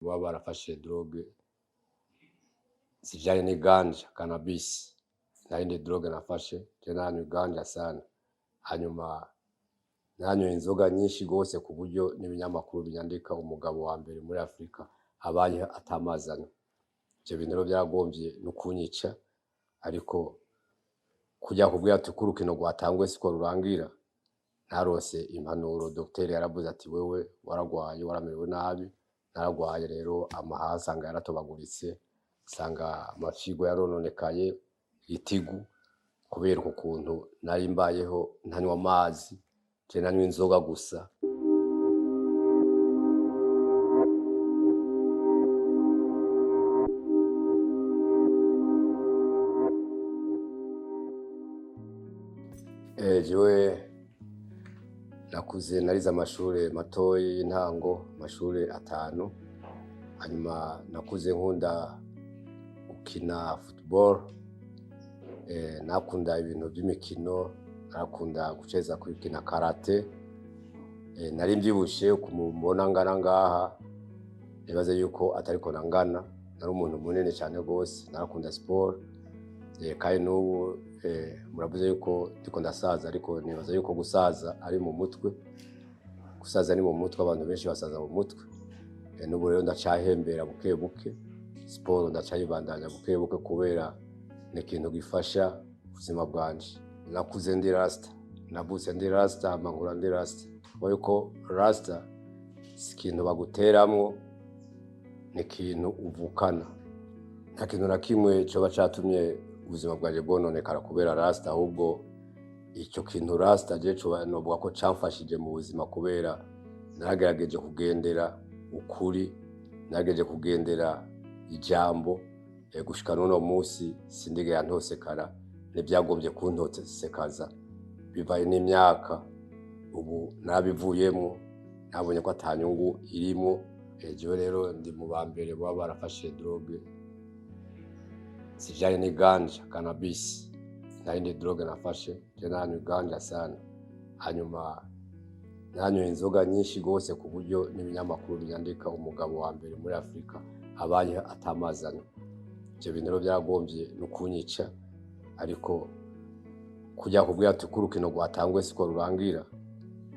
baba barafashe drogue zijanye n'iganja cannabis, nta yindi drogue nafashe. Je nanywa iganja sana, hanyuma nanyoye inzoga nyinshi gose ku buryo n'ibinyamakuru binyandika umugabo wa mbere muri Afrika abaye atamazana. Ivyo bintu rero byaragomvye no kunyica, ariko kujya kubwira ati ko urukino rwatangwe siko rurangira, narose impanuro. Dogiteri yaravuze ati wewe waragwaye, waramerewe nabi. Naragwaye rero amahaha nsanga yaratobaguritse, nsanga amafigo yarononekaye, itigu, kubera ukuntu nari mbayeho ntanywa amazi, je nanywa inzoga gusa. Jewe nakuze narize amashure matoyi y'intango, amashure 5, hanyuma nakuze nkunda gukina football, nakunda ibintu by'imikino, nakunda guceza kwikina karate. Nari mbyibushe kumubona ngana ngaha, nibaze yuko atariko nangana, nari umuntu munini cyane gose, narakunda sport. Kandi n'ubu muravuze yuko ndiko ndasaza, ariko nibaza yuko gusaza ari mu mutwe. Gusaza ni mu mutwe, abantu benshi basaza mu mutwe. N'ubu rero ndacahembera buke buke, sport ndacayibandanya buke buke kubera ni ikintu gifasha ubuzima bwanje. Nakuze ndi rasta, nabutse ndi rasta, amagura ndi rasta. Kuko yuko rasta si ikintu baguteramwo, ni ikintu uvukana. Nta kintu na kimwe coba catumye ubuzima bwanje bwononekara kubera rasta, ahubwo icyo kintu rasta je coba novuga ko camfashije mu buzima, kubera naragerageje kugendera ukuri, nagerageje kugendera ijambo. Gushika n'uno musi sindigera ntosekara n'ibyagombye kuntotesekaza, bivaye n'imyaka. Ubu nabivuyemo, nabonye ko atanyungu irimo. Jewe rero ndi mu bambere baba barafashe drogue zijanye n'iganja cannabis, nta yindi drogue nafashe. Je nanywa iganja sana, hanyuma nanyoye inzoga nyinshi gose ku buryo n'ibinyamakuru binyandika umugabo wa mbere muri Afrika abaye atamazana. Ivyo bintu rero byaragomvye no kunyica, ariko kujya kubwira ati ko urukino rwatangwe siko rurangira,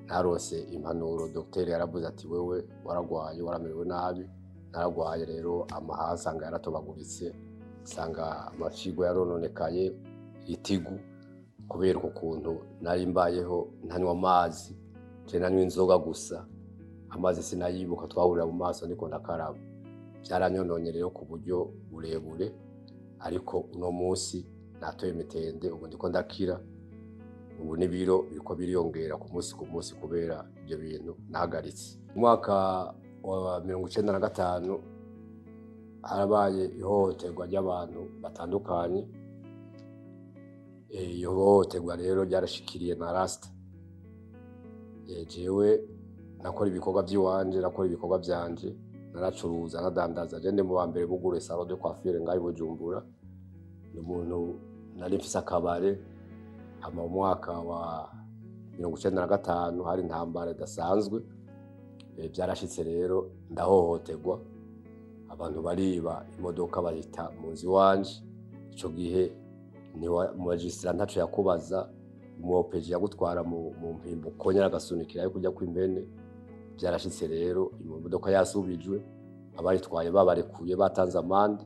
narose impanuro. Dogiteri yaravuze ati wewe waragwaye, waramerewe nabi. Naragwaye rero amahaha nsanga yaratobaguritse, nsanga amafigo yarononekaye, itigu, kubera ukuntu nari mbayeho ntanywa amazi, je nanywa inzoga gusa. Amazi sinayibuka, twahurira mu maso ndiko ndakaraba. Byaranyononye rero ku buryo burebure, ariko uno musi natoye imitende, ubu ndiko ndakira. Ubu n'ibiro biriko biriyongera ku musi kubera ibyo bintu nahagaritse. Mu mwaka wa 1995 harabaye ihohoterwa ry'abantu batandukanye. Iyo hohoterwa rero ryarashikiriye na rasta. Jewe nakora ibikorwa by'iwanje, nakora ibikorwa byanje, naracuruza, nadandaza. Je ndi mu bambere bugure salon de coiffure ngaho i Bujumbura. N'umuntu nari mfise akabare. Mu mwaka wa 1995 hari intambara idasanzwe. Byarashitse rero ndahohoterwa, abantu bariba imodoka bayita mu nzu iwanje. Ico gihe ni magistrat ntaco yakubaza, umuopeji yagutwara mu mpimbo konyera agasunikira yo kujya kw'impene. Byarashitse rero imodoka yasubijwe, abayitwaye babarekuye, batanze amande.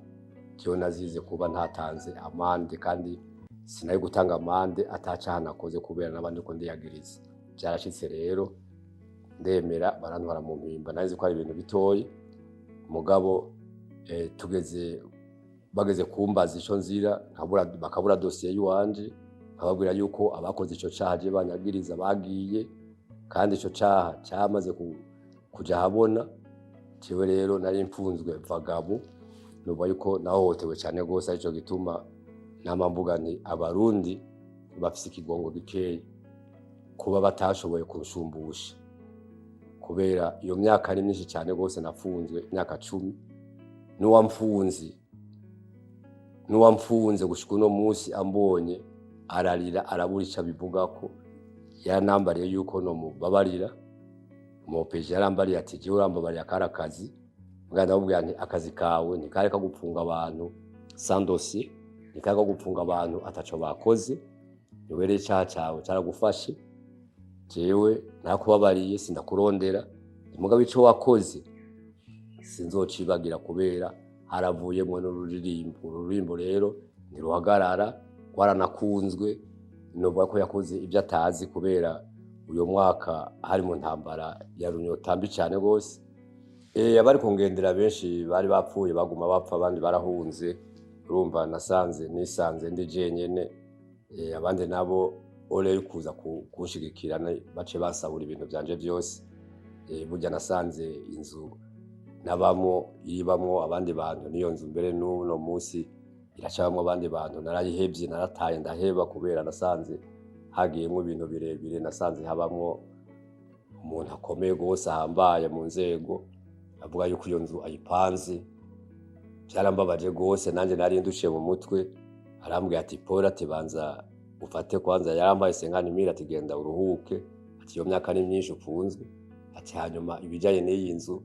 Cyo nazize kuba ntatanze amande, kandi sinaye gutanga amande atacaha nakoze kubera nabandi ko ndiyagiriza. Byarashitse rero ndemera, barantwara mu mpimba. Nazi ko ari ibintu bitoyi, mugabo bageze kumbaza ico nzira, bakabura dossier y'uwanje, nkababwira yuko abakoze ico caha je banyagiriza bagiye, kandi ico caha cyamaze kuja habona. Jewe rero nari mfunzwe vagabo, nuba yuko nahohotewe cyane gose, arico gituma namambuga ni abarundi bafise ikigongo gikeyi kuba batashoboye kunshumbusha, kubera iyo myaka ari myinshi cyane gose nafunzwe, imyaka 10. Nuwamfunze gushika uno musi ambonye ararira, arabura ico abivuga ko. Yanambariye yuko no mubabarira. Umuopeji yarambariye ati je urambabariye akara kazi, muganda ndamubwira nti akazi kawe ntikari ko gupfunga abantu sans dossier, ntikari ko gupfunga abantu ataco bakoze, niwe rero icaha cawe caragufashe, jewe nakubabariye sindakurondera, mugabo ico wakoze sinzocibagira kubera haravuyemwo n'ururirimbo. Ururirimbo rero ntiruhagarara, rwaranakunzwe, novuga ko yakoze ivyo atazi kubera uyo mwaka hari mu ntambara ya runyota mbi cane gose. Abari kungendera benshi bari bapfuye baguma bapfa, abandi barahunze, urumva nisanze ndi jenyene, abandi nabo ole kuza kunshigikira bace basabura ibintu vyanje vyose. Burya nasanze inzu nabamo ibamwo abandi bantu, niyo nzu mbere n'uno musi iracabamwo abandi bantu, narayihevye narataye ndaheba kubera nasanze hagiyemwo ibintu birebire, nasanze habamwo umuntu akomeye gose ahambaye mu nzego, avuga yuko iyo nzu ayipanze. Vyarambabaje gose, nanje nari ndushe mu mutwe, arambwira ati Paul ati banza ufate kwanza, yarambaye 50,000 ati genda uruhuke, ati iyo myaka ni myinshi upfunzwe, ati hanyuma ibijanye n'iyi nzu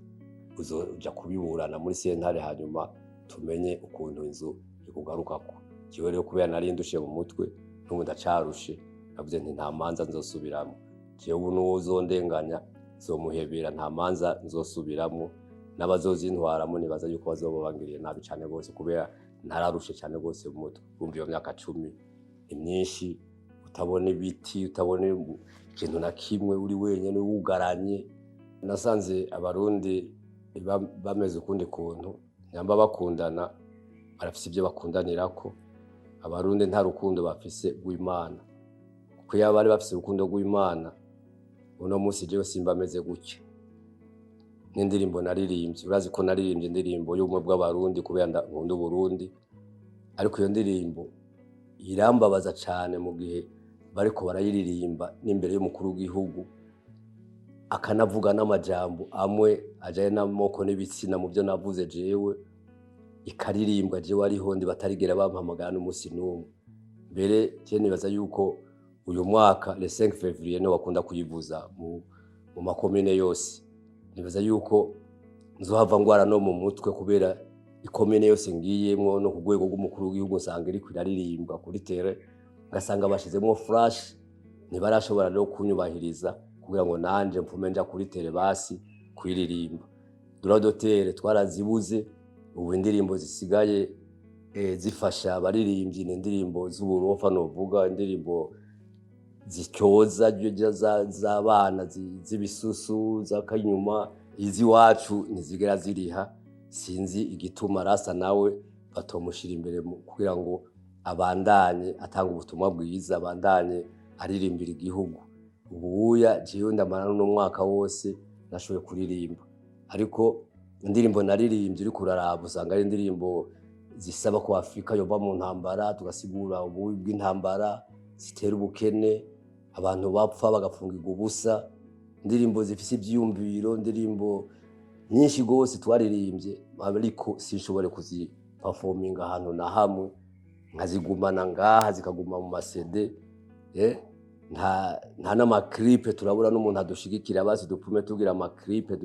uzoja kubiburana muri sentare, hanyuma tumenye ukuntu inzu ikugarukako. Jewe rero kubera nari ndushe mu mutwe n'ubu ndacarushe, navuze nti nta manza nzosubiramwo, jewe ubu n'uwo uzondenganya nzomuhebera, nta manza nzosubiramwo, n'abazozintwaramo nibaza yuko bazoba bangiriye nabi cane gose kubera nararushe cane gose mu mutwe. Urumva iyo myaka 10 ni myinshi, utabona ibiti, utabona ikintu na kimwe, uri wenyene wugaranye. Nasanze abarundi bameze ukundi kuntu, nyamba bakundana barafise ivyo bakundanirako. Abarundi nta rukundo bafise rw'Imana, kuko iyo bari bafise urukundo rw'Imana uno musi jewe simba ameze gutya. N'indirimbo naririmbye, urazi ko naririmbye indirimbo y'ubumwe bw'abarundi kubera nkunda Uburundi, ariko iyo ndirimbo irambabaza cane mu gihe bariko barayiririmba n'imbere y'umukuru w'igihugu, akanavuga n'amajambo amwe ajaye n'amoko n'ibitsina mu byo navuze jewe, ikaririmbwa jewe ariho ndi batarigera bampamagara n'umusi n'umwe. Mbere je nibaza yuko uyu mwaka le 5 février no wakunda kuyivuza mu makomine yose. Nibaza yuko nzohava ngwara no mu mutwe kubera ikomine yose ngiyemwo no ku rwego rw'umukuru w'igihugu nsanga iri kwiraririmba kuri tere, ngasanga bashizemwo flash, ntibarashobora no kunyubahiriza kugira ngo nanje mfume nja kuri tere basi kwiririmba. Droit d'auteur twarazibuze, ubu indirimbo zisigaye zifasha abaririmbyi n'indirimbo z'uburofa, novuga indirimbo zicyoza z'abana, z'ibisusu, z'akanyuma, iziwacu ntizigera ziriha. Sinzi igituma Rasta nawe batomushira imbere kugira ngo abandanye atanga ubutumwa bwiza, abandanye aririmbira igihugu. Ubuya jewe ndamara n'umwaka wose nashoboye kuririmba, ariko indirimbo naririmbye uri kuraraba usanga ari indirimbo zisaba ko Afrika yova mu ntambara, tugasigura ububi bw'intambara zitera ubukene, abantu bapfa bagafungirwa ubusa, indirimbo zifise ivyiyumviro, indirimbo nyinshi gose twaririmbye, ariko sinshobore kuziperforminga ahantu na hamwe, nkazigumana ngaha zikaguma mu masede. Nta n'amaklipe turabura n'umuntu adushigikira, basi dupfume tugira amaklipe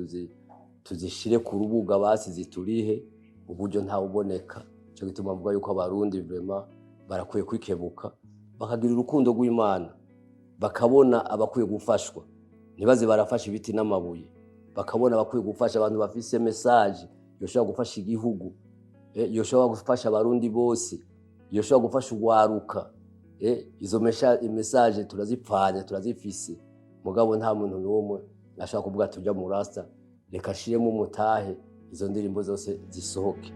tuzishire ku rubuga basi ziturihe, uburyo nta uboneka. Cyo gituma mvuga yuko abarundi vraiment barakwiye kwikebuka, bakagira urukundo rw'Imana, bakabona abakwiye gufashwa, ntibaze barafasha ibiti n'amabuye, bakabona abakwiye gufasha abantu bafise message yoshobora gufasha igihugu, yoshobora gufasha abarundi bose, yoshobora gufasha ugwaruka. Izo message turazipfanye, turazifise, mugabo nta muntu n'umwe ashaka kuvuga tujya mu Rasta reka shiremo umutahe izo ndirimbo zose zisohoke.